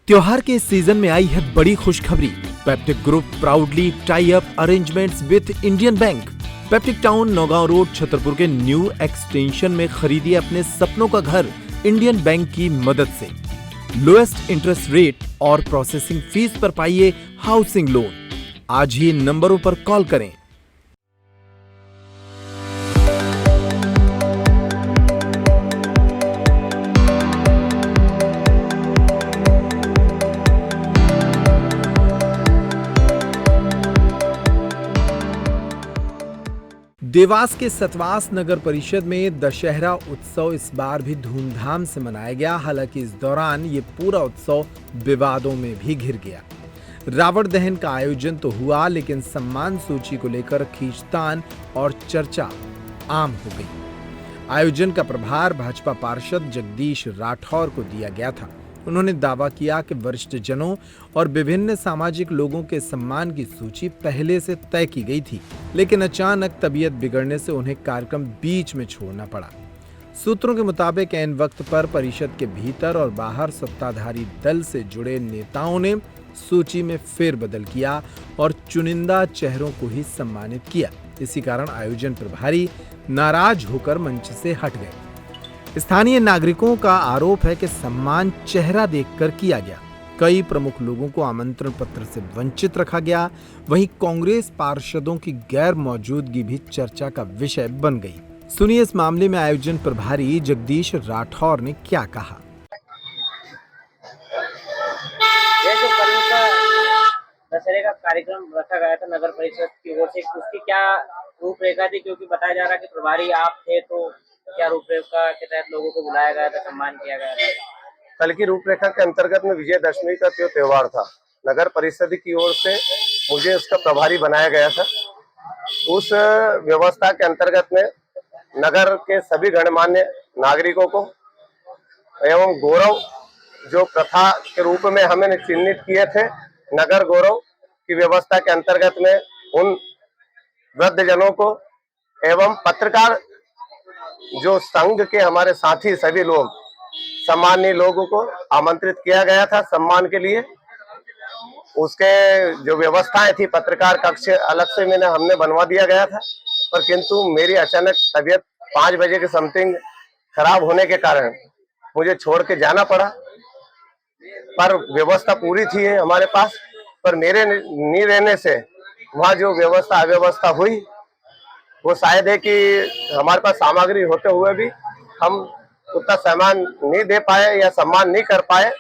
त्योहार के इस सीजन में आई है बड़ी खुशखबरी। Peptic group proudly tie up arrangements with Indian bank. Peptic town Naugaon road Chhatarpur के न्यू एक्सटेंशन में खरीदिए अपने सपनों का घर इंडियन बैंक की मदद से। लोएस्ट इंटरेस्ट रेट और प्रोसेसिंग फीस पर पाइए हाउसिंग लोन। आज ही इन नंबरों पर कॉल करें। देवास के सतवास नगर परिषद में दशहरा उत्सव इस बार भी धूमधाम से मनाया गया। हालांकि इस दौरान ये पूरा उत्सव विवादों में भी घिर गया। रावण दहन का आयोजन तो हुआ, लेकिन सम्मान सूची को लेकर खींचतान और चर्चा आम हो गई। आयोजन का प्रभार भाजपा पार्षद जगदीश राठौर को दिया गया था। उन्होंने दावा किया कि वरिष्ठ जनों और विभिन्न सामाजिक लोगों के सम्मान की सूची पहले से तय की गई थी, लेकिन अचानक तबीयत बिगड़ने से उन्हें कार्यक्रम बीच में छोड़ना पड़ा। सूत्रों के मुताबिक ऐन वक्त पर परिषद के भीतर और बाहर सत्ताधारी दल से जुड़े नेताओं ने सूची में फेरबदल किया और चुनिंदा चेहरों को ही सम्मानित किया। इसी कारण आयोजन प्रभारी नाराज होकर मंच से हट गए। स्थानीय नागरिकों का आरोप है कि सम्मान चेहरा देखकर किया गया। कई प्रमुख लोगों को आमंत्रण पत्र से वंचित रखा गया। वहीं कांग्रेस पार्षदों की गैर मौजूदगी भी चर्चा का विषय बन गई। सुनिए इस मामले में आयोजन प्रभारी जगदीश राठौर ने क्या कहा। ये जो कल का दशहरे का कार्यक्रम रखा गया था नगर परिषद की ओर से, उसकी क्या रूपरेखा थी? क्योंकि बताया जा रहा है कि प्रभारी आप थे, तो क्या रूपरेखा के तहत लोगों को बुलाया गया था, सम्मान किया गया था? कल की रूपरेखा के अंतर्गत में विजयदशमी का जो त्योहार था, नगर परिषद की ओर से मुझे उसका प्रभारी बनाया गया था। उस व्यवस्था के अंतर्गत में नगर के सभी गणमान्य नागरिकों को एवं गौरव जो प्रथा के रूप में हमें चिन्हित किए थे, नगर गौरव की व्यवस्था के अंतर्गत में उन वृद्धजनों को एवं पत्रकार जो संघ के हमारे साथी सभी लोग सम्मानीय लोगों को आमंत्रित किया गया था सम्मान के लिए। उसके जो व्यवस्थाएं थी, पत्रकार कक्ष अलग से हमने बनवा दिया गया था, पर किंतु मेरी अचानक तबीयत 5 बजे के समथिंग खराब होने के कारण मुझे छोड़ के जाना पड़ा। पर व्यवस्था पूरी थी हमारे पास, पर मेरे नहीं रहने से वहाँ जो व्यवस्था अव्यवस्था हुई, वो शायद है कि हमारे पास सामग्री होते हुए भी हम उतना सामान नहीं दे पाए या सम्मान नहीं कर पाए,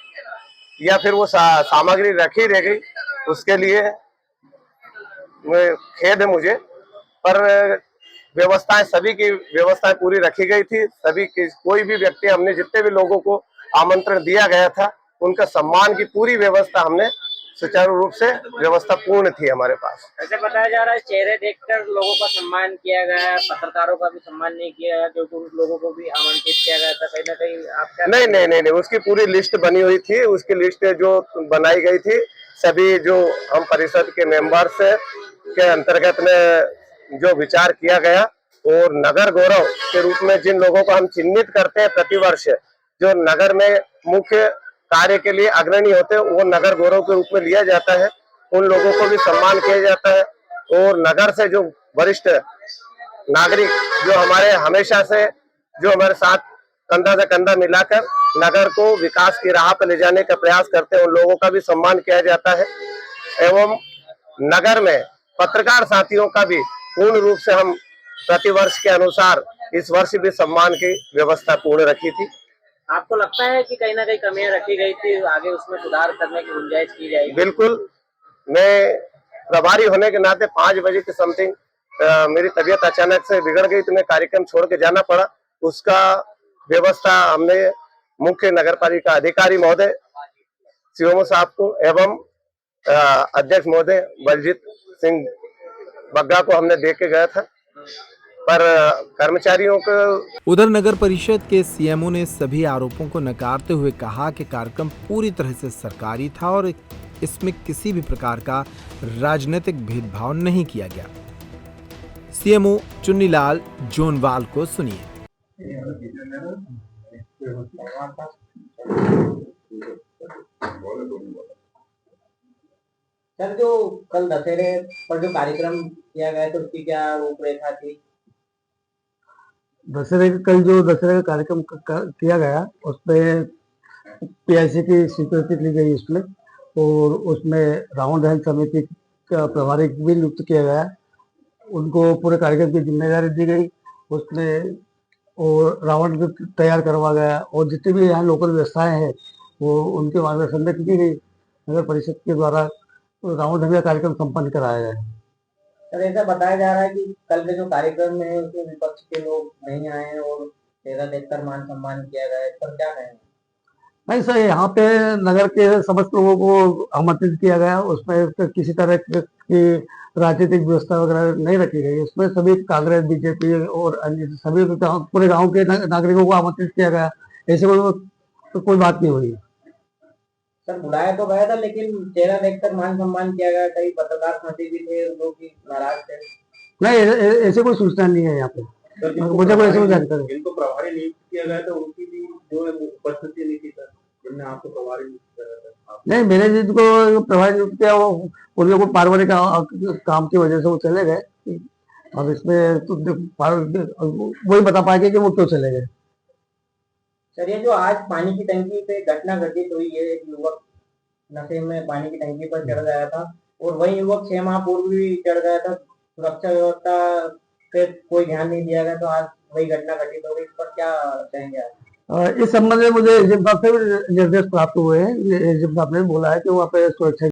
या फिर वो सामग्री रखी रह गई। उसके लिए खेद है मुझे, पर व्यवस्थाएं सभी की व्यवस्थाएं पूरी रखी गई थी। सभी की कोई भी व्यक्ति, हमने जितने भी लोगों को आमंत्रण दिया गया था, उनका सम्मान की पूरी व्यवस्था हमने सुचारू रूप से व्यवस्था पूर्ण थी हमारे पास। ऐसे बताया जा रहा है चेहरे देखकर लोगों का सम्मान किया गया, पत्रकारों का भी सम्मान नहीं किया गया, क्योंकि उन लोगों को भी आमंत्रित किया गया था। कहीं ना कहीं आपका नहीं, उसकी पूरी लिस्ट बनी हुई थी। उसकी लिस्ट जो बनाई गई थी, सभी जो हम परिषद के मेंबर्स के अंतर्गत में जो विचार किया गया, और नगर गौरव के रूप में जिन लोगों को हम चिन्हित करते हैं प्रतिवर्ष, जो नगर में मुख्य कार्य के लिए अग्रणी होते हैं, वो नगर गौरव के रूप में लिया जाता है। उन लोगों को भी सम्मान किया जाता है। और नगर से जो वरिष्ठ नागरिक जो हमारे हमेशा से जो हमारे साथ कंधा से कंधा मिलाकर नगर को विकास की राह पर ले जाने का प्रयास करते हैं, उन लोगों का भी सम्मान किया जाता है। एवं नगर में पत्रकार साथियों का भी पूर्ण रूप से हम प्रतिवर्ष के अनुसार इस वर्ष भी सम्मान की व्यवस्था पूर्ण रखी थी। आपको लगता है कि कहीं ना कहीं कमियां रखी गई थी, आगे उसमें सुधार करने की गुंजाइश की जाएगी? बिल्कुल। मैं प्रभारी होने के नाते 5 बजे के समथिंग मेरी तबीयत अचानक से बिगड़ गई, तो मैं कार्यक्रम छोड़ के जाना पड़ा। उसका व्यवस्था हमने मुख्य नगर पालिका अधिकारी महोदय सीओमओ साहब को एवं अध्यक्ष महोदय बलजीत सिंह बग्गा को हमने दे के गया था, पर कर्मचारियों को। उधर नगर परिषद के सीएमओ ने सभी आरोपों को नकारते हुए कहा कि कार्यक्रम पूरी तरह से सरकारी था और इसमें किसी भी प्रकार का राजनीतिक भेदभाव नहीं किया गया। सीएमओ चुन्नीलाल जोनवाल को सुनिए। सर, जो कल दशहरे पर जो कार्यक्रम किया गया था उसकी क्या रूपरेखा थी? कल जो दशहरे का कार्यक्रम किया गया उसमें पीआईसी की स्वीकृति ली गई उसमें, और उसमें रावण दहन समिति का प्रभारी भी नियुक्त किया गया। उनको पूरे कार्यक्रम की जिम्मेदारी दी गई उसमें, और रावण को तैयार करवा गया, और जितनी भी यहाँ लोकल व्यवस्थाएं हैं वो उनके मार्गदर्शन में की गई। नगर परिषद के द्वारा रावण दहन का कार्यक्रम संपन्न कराया गया। सर, ऐसा बताया जा रहा है कि कल के जो कार्यक्रम है उसमें विपक्ष के लोग नहीं आए हैं और चेहरा देखकर मान सम्मान किया गया है, इस पर क्या कहेंगे? नहीं सर, यहाँ पे नगर के समस्त लोगों को आमंत्रित किया गया, उसमें किसी तरह की राजनीतिक व्यवस्था वगैरह नहीं रखी गई। उसमें सभी कांग्रेस, बीजेपी और अन्य सभी पूरे गांव के नागरिकों को आमंत्रित किया गया। ऐसे कोई बात नहीं हुई। सर, बुलाया तो गया था लेकिन चेहरा देखकर मान सम्मान किया गया। कई पत्रकार साथी भी थे जो कि नाराज थे। नहीं, ऐसे कोई सूचना नहीं है यहाँ पे, मुझे कोई ऐसे जानकारी। जिनको प्रभारी नियुक्त किया गया था उनकी भी जो उपस्थिति नहीं थी सर, जिनने आपको प्रभारी नियुक्त किया था। नहीं, मैंने जिनको प्रभारी नियुक्त किया वो उन लोगों को पारिवारिक काम की वजह से वो चले गए। अब इसमें तो वही बता पाएंगे कि वो क्यों चले गए। सर, ये जो आज पानी की टंकी पे घटना घटित हुई है, एक युवक नशे में पानी की टंकी पर चढ़ गया था और वही युवक 6 माह पूर्व भी चढ़ गया था। सुरक्षा व्यवस्था पे कोई ध्यान नहीं दिया गया, तो आज वही घटना घटित हो गई। इस पर क्या कहेंगे आप? इस संबंध में मुझे एसडीएम साहब से निर्देश प्राप्त हुए हैं। एसडीएम साहब ने बोला है कि वहाँ पे सुरक्षा